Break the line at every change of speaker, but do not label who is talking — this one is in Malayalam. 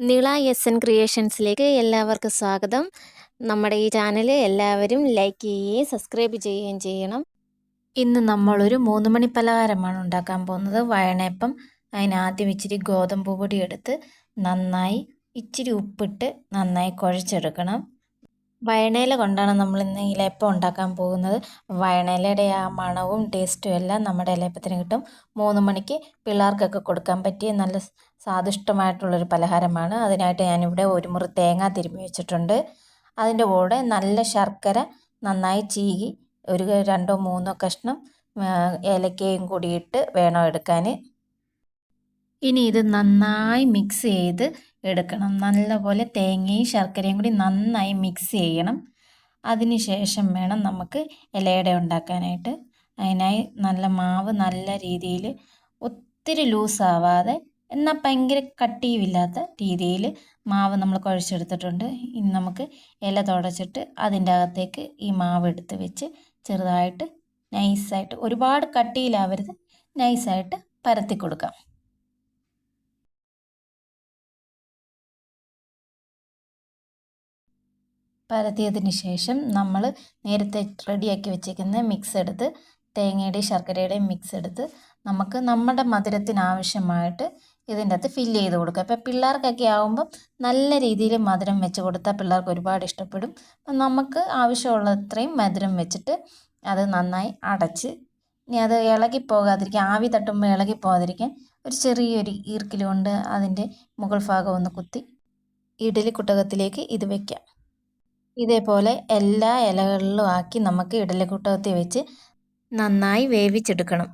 നിള എസ് എൻ ക്രിയേഷൻസിലേക്ക് എല്ലാവർക്കും സ്വാഗതം. നമ്മുടെ ഈ ചാനൽ എല്ലാവരും ലൈക്ക് ചെയ്യുകയും സബ്സ്ക്രൈബ് ചെയ്യുകയും ചെയ്യണം. ഇന്ന് നമ്മളൊരു 3 മണി പലഹാരമാണ് ഉണ്ടാക്കാൻ പോകുന്നത്. വയണയപ്പം. അതിനാദ്യം ഇച്ചിരി ഗോതമ്പ് പൊടി എടുത്ത് നന്നായി ഇച്ചിരി ഉപ്പിട്ട് നന്നായി കുഴച്ചെടുക്കണം. വയണയില കൊണ്ടാണ് നമ്മൾ ഇന്ന് ഇലയപ്പം ഉണ്ടാക്കാൻ പോകുന്നത്. വയണയിലയുടെ ആ മണവും ടേസ്റ്റും എല്ലാം നമ്മുടെ ഇലയപ്പത്തിന് കിട്ടും. 3 മണിക്ക് പിള്ളേർക്കൊക്കെ കൊടുക്കാൻ പറ്റിയ നല്ല സ്വാദിഷ്ടമായിട്ടുള്ളൊരു പലഹാരമാണ്. അതിനായിട്ട് ഞാനിവിടെ ഒരു മുറി തേങ്ങ തിരുമ്മി വെച്ചിട്ടുണ്ട്. അതിൻ്റെ കൂടെ നല്ല ശർക്കര നന്നായി ചീകി ഒരു 2 3 കഷ്ണം ഏലക്കയും കൂടിയിട്ട് വേണം എടുക്കാൻ. ഇനി ഇത് നന്നായി മിക്സ് ചെയ്ത് എടുക്കണം. നല്ലപോലെ തേങ്ങയും ശർക്കരയും കൂടി നന്നായി മിക്സ് ചെയ്യണം. അതിന് ശേഷം വേണം നമുക്ക് ഇലയട ഉണ്ടാക്കാനായിട്ട്. അതിനായി നല്ല മാവ് നല്ല രീതിയിൽ ഒത്തിരി ലൂസാവാതെ എന്നാൽ ഭയങ്കര കട്ടിയുമില്ലാത്ത രീതിയിൽ മാവ് നമ്മൾ കുഴച്ചെടുത്തിട്ടുണ്ട്. ഇനി നമുക്ക് ഇല തുടച്ചിട്ട് അതിൻ്റെ അകത്തേക്ക് ഈ മാവ് എടുത്ത് വെച്ച് ചെറുതായിട്ട് നൈസായിട്ട്, ഒരുപാട് കട്ടിയിലാവരുത്, നൈസായിട്ട് പരത്തി കൊടുക്കാം. പരത്തിയതിന് ശേഷം നമ്മൾ നേരത്തെ റെഡിയാക്കി വെച്ചേക്കുന്ന മിക്സ് എടുത്ത്, തേങ്ങയുടെയും ശർക്കരയുടെയും മിക്സ് എടുത്ത് നമുക്ക് നമ്മുടെ മധുരത്തിന് ആവശ്യമായിട്ട് ഇതിൻ്റെ അകത്ത് ഫില്ല് ചെയ്ത് കൊടുക്കുക. അപ്പോൾ പിള്ളേർക്കൊക്കെ ആകുമ്പം നല്ല രീതിയിൽ മധുരം വെച്ച് കൊടുത്താൽ പിള്ളേർക്ക് ഒരുപാട് ഇഷ്ടപ്പെടും. അപ്പം നമുക്ക് ആവശ്യമുള്ളത്രയും മധുരം വെച്ചിട്ട് അത് നന്നായി അടച്ച്, ഇനി അത് ഇളകിപ്പോകാതിരിക്കാൻ, ആവി തട്ടുമ്പോൾ ഇളകിപ്പോകാതിരിക്കാൻ ഒരു ചെറിയൊരു ഈർക്കിൽ കൊണ്ട് അതിൻ്റെ മുകൾ ഭാഗം ഒന്ന് കുത്തി ഇഡലി കുട്ടകത്തിലേക്ക് ഇത് വയ്ക്കാം. ഇതേപോലെ എല്ലാ ഇലകളിലും ആക്കി നമുക്ക് ഇഡലിക്കുട്ടകത്തിൽ വെച്ച് നന്നായി വേവിച്ചെടുക്കണം.